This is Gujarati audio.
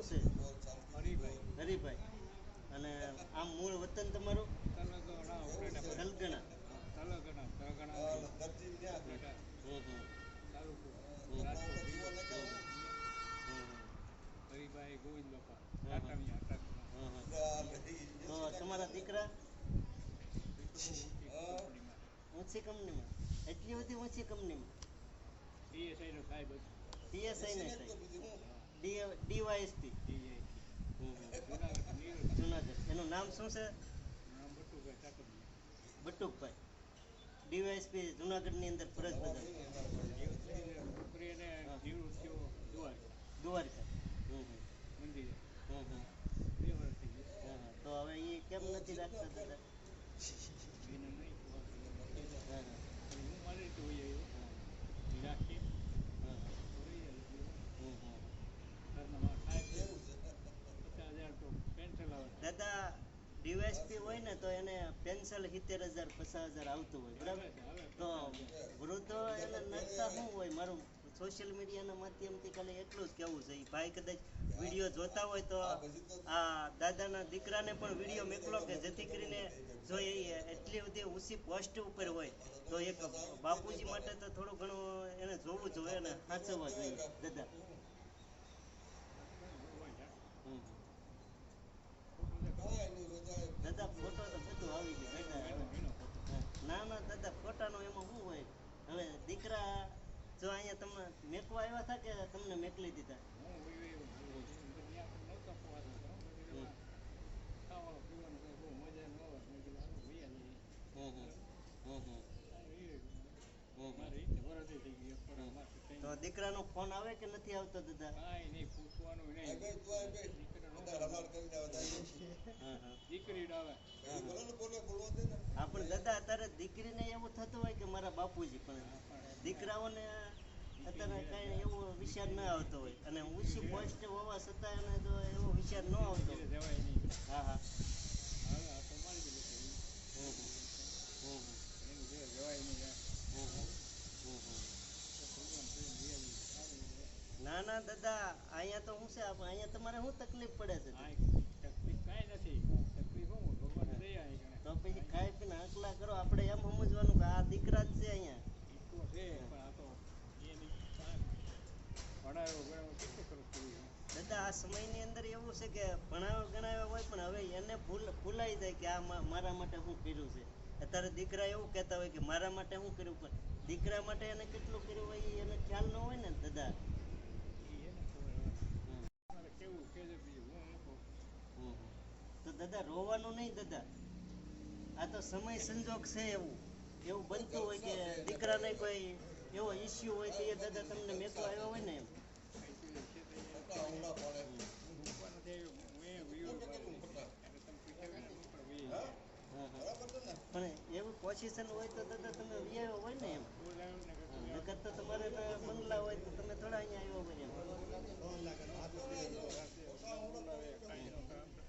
છે? હરિભાઈ. અને આમ મૂળ વતન તમારું? તલગણા. હરિભાઈ ગોવિંદ બાપા. તો તમારા દીકરા ઊંચી કંપનીમાં? એટલી બધી ઊંચી કંપનીમાં? પીએસઆઈ નો સાહેબ હતો. પીએસઆઈ ને સાહેબ ડીવાયએસપી જુનાગઢ. એનું નામ શું છે? બટુકભાઈ. ડીવાયએસપી જુનાગઢની અંદર ફરજ બજાવે. દ્વારકા મંદિરે. તો હવે એ કેમ નથી રાખતા દાદા? હું મારી રીતે હોય રાખીએ. દાદા ડીવાયએસપી હોય ને તો એને પેન્શન 70,000 50,000 આવતું હોય, બરાબર? તો વૃદ્ધો એને નડતા શું હોય? મારું સોશિયલ મીડિયાના માધ્યમથી ખાલી એટલું જ કહેવું છે, એ ભાઈ કદાચ વિડીયો જોતા હોય તો આ દાદાના દીકરાને પણ વિડીયો મોકલો કે જેથી કરીને જો એ એટલી બધી ઊંચી પોસ્ટ ઉપર હોય તો એક બાપુજી માટે તો થોડું ઘણું એને જોવું જોઈએ ને સાચવવા જોઈએ દાદા. દાદા ફોટો તો બધું આવી ગયું દાદા. ના દાદા ફોટાનો એમાં શું હોય? હવે દીકરા જો અહીંયા તમે મેકવા આવ્યા હતા કે તમને મેકલી દીધા? તો દીકરાનો ફોન આવે કે નથી આવતો દાદા? હા પણ દાદા અત્યારે દીકરીને એવું થતું હોય કે મારા બાપુજી, પણ દીકરાઓને અત્યારે કઈ એવો વિચાર ના આવતો હોય અને ઊંચી પોસ્ટ હોવા છતાં એને તો એવો વિચાર ન આવતો. હા હા. ના દાદા અહીંયા તો શું છે, અહીંયા તમારે શું તકલીફ પડે છે? તકલીફ કાંઈ નથી. તકલીફ શું ભગવાન દયા. તો પછી ખાઈ પીને આકલા કરો. આપણે એમ સમજવાનું કે આ દીકરા જ છે અહીંયા. તો છે પણ આ તો એની ભણાવ્યો ગણાવ્યો કેટલો ખર્ચ કર્યો દાદા. આ સમયની અંદર એવું છે કે ભણાવ્યો ગણાવ્યો હોય પણ હવે એને ભૂલાઈ જાય કે આ મારા માટે શું કર્યું છે. અત્યારે દીકરા એવું કહેતા હોય કે મારા માટે શું કર્યું, પણ દીકરા માટે એને કેટલું કર્યું હોય એને ખ્યાલ ન હોય ને દાદા. તો દાદા રોવાનું નહીં દાદા. આ તો સમય સંજોગ છે. એવું બનતું હોય કે દીકરાને કોઈ એવો ઇસ્યુ હોય તો એ દાદા તમને મેકવા આવ્યો હોય ને એમ. પણ એવું પોઝિશન હોય તો દાદા તમે વ્યાયો હોય ને